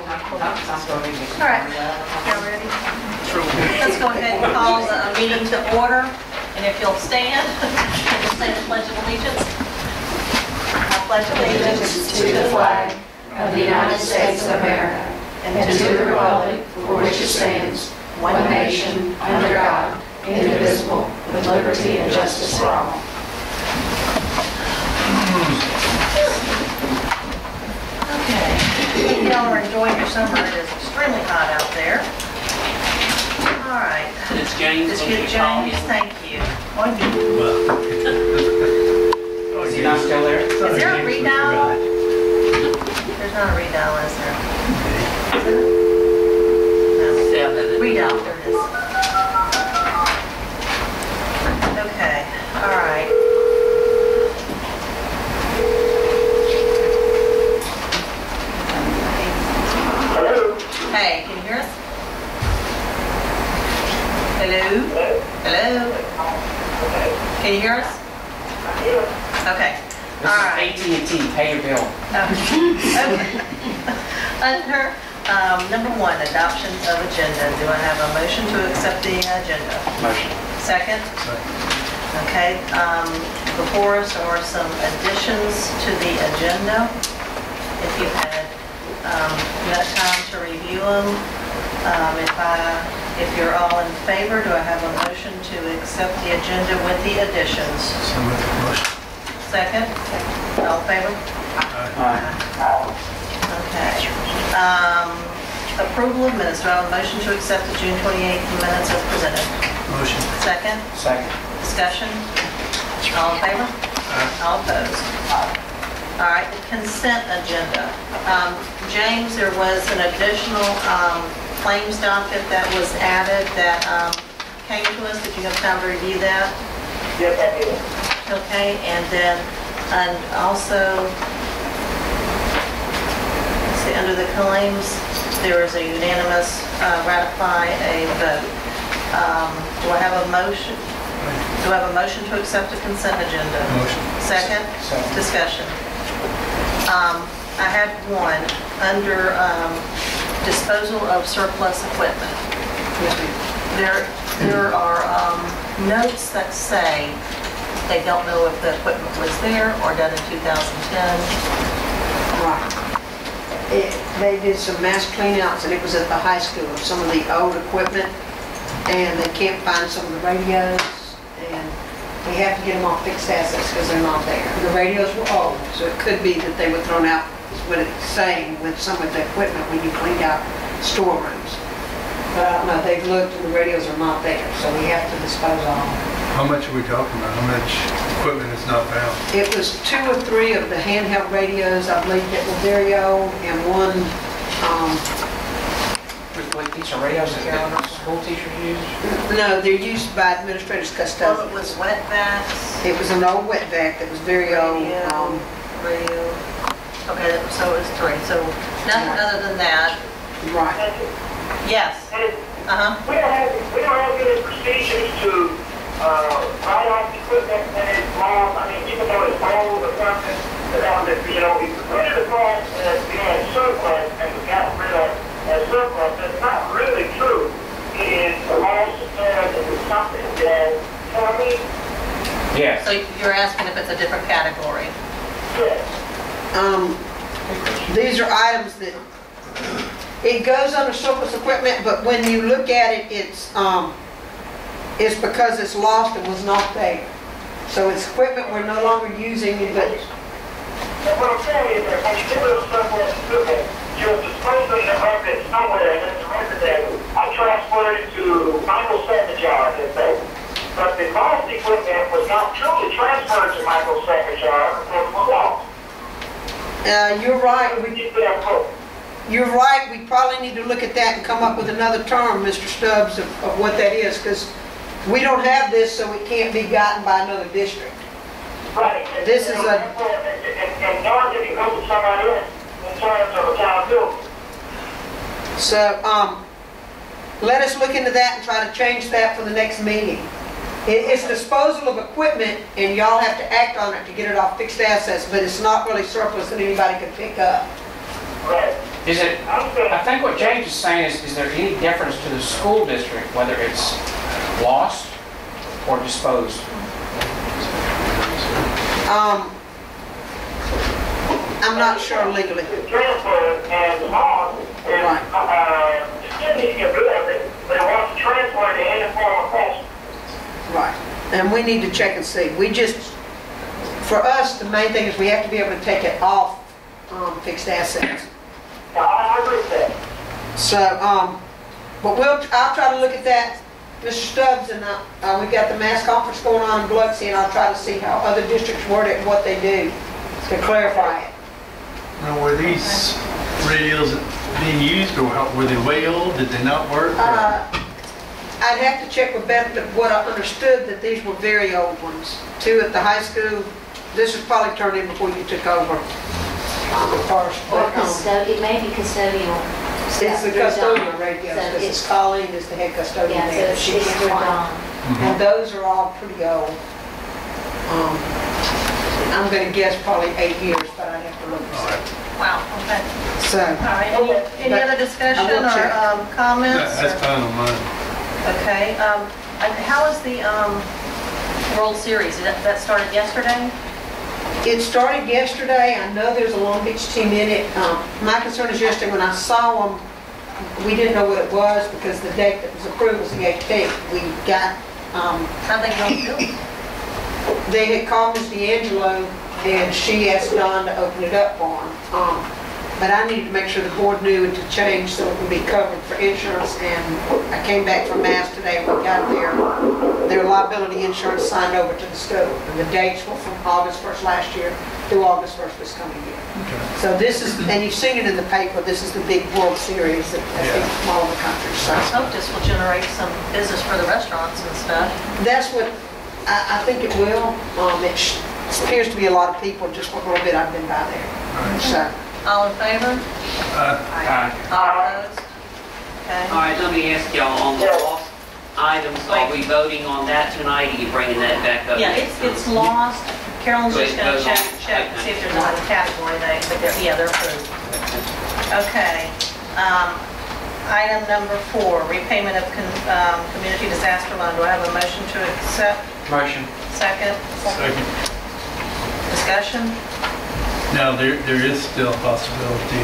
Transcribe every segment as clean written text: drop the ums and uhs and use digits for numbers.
All right, y'all ready? Let's go ahead and call the meeting to order. And if you'll stand, we'll say the Pledge of Allegiance. I pledge allegiance To the flag of the United States of America and to the republic for which it stands, one nation, under God, indivisible, with liberty and justice for all. Okay. Hope y'all are enjoying your summer. It is extremely hot out there. All right. It's James. Just get James. Thank you. Is he not still there? Is there a redial? There's not a redial, is there? No. Redial, there it is. Okay, all right. Hello? Hey, can you hear us? Hello? Hello? Can you hear us? Okay. This All is right. AT&T, pay your bill. Okay. Under number 1, adoption of agenda. Do I have a motion to accept the agenda? Motion. Second? Okay. Before us are some additions to the agenda. If you've had time to review them, if you're all in favor, do I have a motion to accept the agenda with the additions? So moved. Motion. Second? All in favor? Aye. Okay. Approval of minutes. Do I have a motion to accept the June 28th minutes as presented? Motion. Second? Second. Discussion? All in favor? All opposed? All right, the consent agenda. James, there was an additional claims docket that was added that came to us. Did you have time to review that? Yes, I did. Okay, and then, and also, let's see, under the claims, there is a unanimous ratify a vote. Do I have a motion? Do I have a motion to accept the consent agenda? Motion. Second? Second. Discussion. I had one under disposal of surplus equipment. There are notes that say they don't know if the equipment was there or done in 2010. Right. They did some mass cleanouts, and it was at the high school of some of the old equipment, and they can't find some of the radios, and they have to get them off fixed assets because they're not there. The radios were old, so it could be that they were thrown out, is what it's saying, with some of the equipment when you cleaned out storerooms. But I don't know, they've looked and the radios are not there, so we have to dispose of them. How much are we talking about? How much equipment is not found? It was 2 or 3 of the handheld radios, I believe, that were very old, and one, These are radios that school teachers use? no, they're used by administrators, Well, custodians. it was wet vacs, It was an old wet vac that was very old. radio. Okay, so it was 3. So nothing other than that. Right. Yes. Uh-huh. We don't have any procedures to write off equipment when it's long. I mean, even though it's old or something, if you put it across as being surplus and we got rid of as surplus, that's not really true. It is lost and it's something that, you know what I mean? Yes. So you're asking if it's a different category? Yes. These are items that, it goes under surplus equipment, but when you look at it, it's because it's lost and was not there. So it's equipment we're no longer using, but And what I'm saying is that when you get rid of surplus equipment, you're disposing of it somewhere, and it's a record that I transferred it to Michael Savijar, let's say. But the lost equipment was not truly transferred to Michael Savijar because it was lost. you're right. We get that book. You're right. We probably need to look at that and come up with another term, Mr. Stubbs, of what that is, because we don't have this, so it can't be gotten by another district. Right. This is a- And now if you go to somebody else in terms of accountability. So, let us look into that and try to change that for the next meeting. It's disposal of equipment, and y'all have to act on it to get it off fixed assets, but it's not really surplus that anybody could pick up. Right. Is it, I'm saying, I think what James is saying is there any difference to the school district, whether it's lost or disposed? I'm not sure legally. transfer and lost is, you still need to get rid of it, but it wants to transfer it to any form of cost. Right. And we need to check and see. We just, for us, the main thing is we have to be able to take it off fixed assets. Now, I agree with that. So, but I'll try to look at that, Mr. Stubbs, and we got the mass conference going on in Biloxi, and I'll try to see how other districts word it and what they do to clarify it. Now, were these radios being used, or were they way old? Did they not work? I'd have to check with Beth, but what I understood that these were very old ones. 2 at the high school. This was probably turned in before you took over. First, Or but, custodial, maybe custodial. it's the custodial radios, So because it's, Colleen is the head custodian yeah, so there. it's She's they're gone. And those are all pretty old. I'm gonna guess probably 8 years, but I'd have to look and see. Wow, okay. So, All right, any But other discussion I will check. or comments? That's fine on mine. Okay, and how is the World Series? That started yesterday? it started yesterday. I know there's a Long Beach team in it. My concern is yesterday when I saw them, we didn't know what it was because the date that was approved was the 18th. We got, How'd they go do? they had called Ms. D'Angelo and she asked Don to open it up for them. But I needed to make sure the board knew to change so it would be covered for insurance. And I came back from Mass today and we got their liability insurance signed over to the school. And the dates were from August 1st last year through August 1st this coming year. Okay. So this is, and you've seen it in the paper, this is the big World Series that I think from all over the country. So I hope this will generate some business for the restaurants and stuff. that's what I think it will. It appears to be a lot of people, just what little bit I've been by there. So. All in favor? Aye. All opposed? Okay. All right, let me ask y'all on the lost items, are we voting on that tonight, or are you bringing that back up? Yeah, next it's time? lost. Carolyn's So just it gonna goes check on. to see if there's another category they, but they're approved. Okay. Item number 4, repayment of community disaster loan. Do I have a motion to accept? Motion. Second? Second. Discussion? Now, there is still a possibility,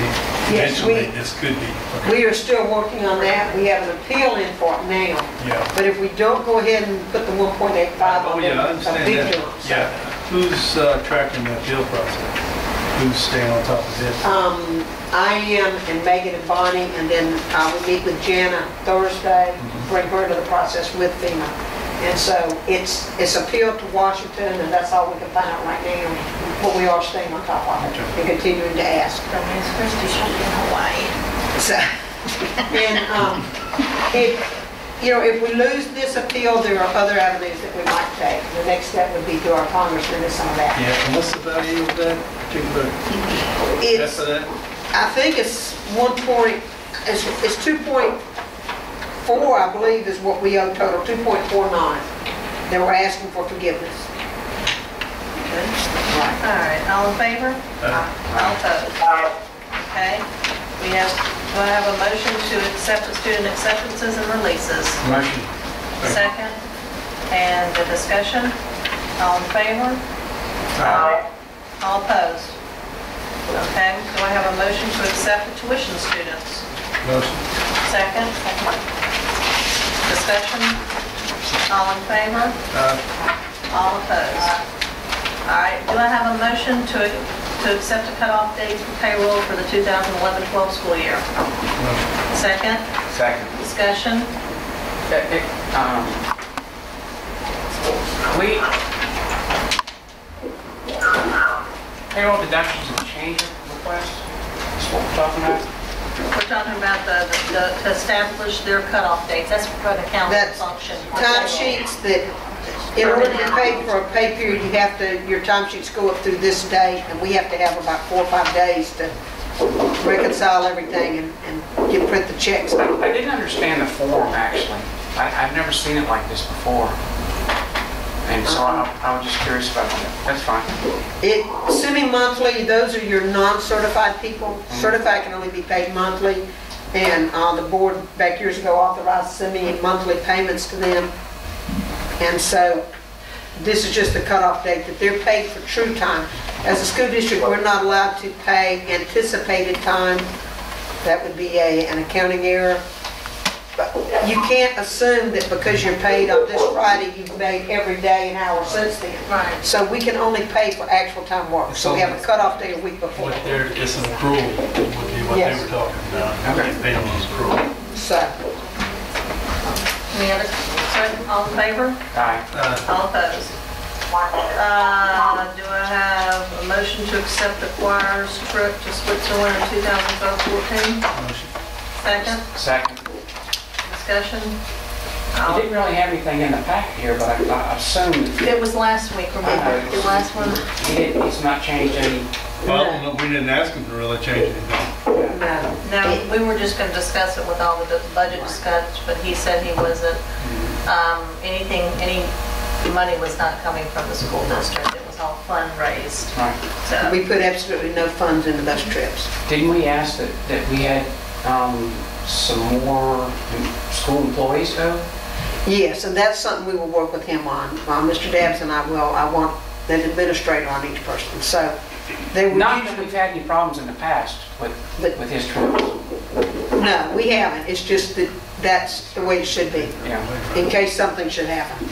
Yes, eventually, this could be. Okay. We are still working on that. We have an appeal in for it now. Yeah. But if we don't go ahead and put the 1.85 Oh, on yeah, I it, a understand big that. deal. Yeah. Who's tracking the appeal process? Who's staying on top of it? I am, and Megan and Bonnie, and then we meet with Jana Thursday, bring her to the process with FEMA. And so it's appealed to Washington, and that's all we can find out right now. But we are staying on top of it and continuing to ask. From Miss Christie, she'll be in Hawaii. So, and if we lose this appeal, there are other avenues that we might take. The next step would be to our congressman and some of that. Yeah, and what's the value of that particular, It's, for that? I think it's 2.4, I believe, is what we owe total, 2.49. That we're asking for forgiveness. All right, all in favor? All opposed? Okay. Do I have a motion to accept the student acceptances and releases? Motion. Second. And the discussion? All in favor? All opposed? Okay. Do I have a motion to accept the tuition students? Motion. Second. Discussion? All in favor? All opposed? All right, do I have a motion to accept the cutoff dates for payroll for the 2011-12 school year? Motion. Second, Second. discussion? Payroll deductions and change request, that's what we're talking about? We're talking about to establish their cutoff dates. That's for the county That's function. time sheets that, in order to be paid for a pay period, you have to, your time sheets go up through this date, and we have to have about 4 or 5 days to reconcile everything and print the checks. I didn't understand the form, actually. I've never seen it like this before. And And so I was just curious about that. That's fine. Semi-monthly, those are your non-certified people. Certified can only be paid monthly, and the board back years ago authorized semi-monthly payments to them. And so this is just the cutoff date that they're paid for true time. As a school district, we're not allowed to pay anticipated time. That would be an accounting error. But you can't assume that because you're paid on this Friday, you've made every day an hour since then. Right. So we can only pay for actual time work. So we have a cutoff date a week before. What there, it's an accrual, would be what they Yes. were talking about. Okay. They pay them on accrual. So, Any other, sorry, all in favor? Aye. All opposed? Do I have a motion to accept the choir's trip to Switzerland in 2014? Motion. Second, Second. discussion? You didn't really have anything in the packet here, but I assumed It was last week, remember? The last one? it's not changed any. Well, we didn't ask them to really change anything. no. No, we were just going to discuss it with all the budget discussed, but he said he wasn't, any money was not coming from the school district. It was all fundraised. Right. So, We put absolutely no funds into those trips. Didn't we ask that we had some more school employees go? Yes, and that's something we will work with him on. Mr. Dabbs and I will. I want an administrator on each person. So they will Not that usually, we've had any problems in the past with his trips. no, we haven't. It's just that that's the way it should be, Yeah. in case something should happen.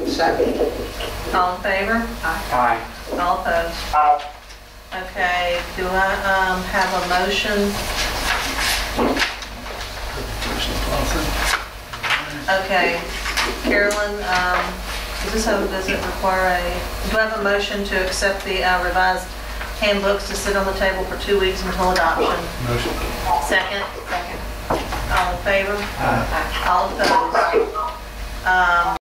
So, all in favor? Aye. All opposed? Okay, do I have a motion? Okay, Carolyn, does it require do I have a motion to accept the revised handbooks to sit on the table for 2 weeks until adoption? Motion. Second? Second. All in favor? All opposed?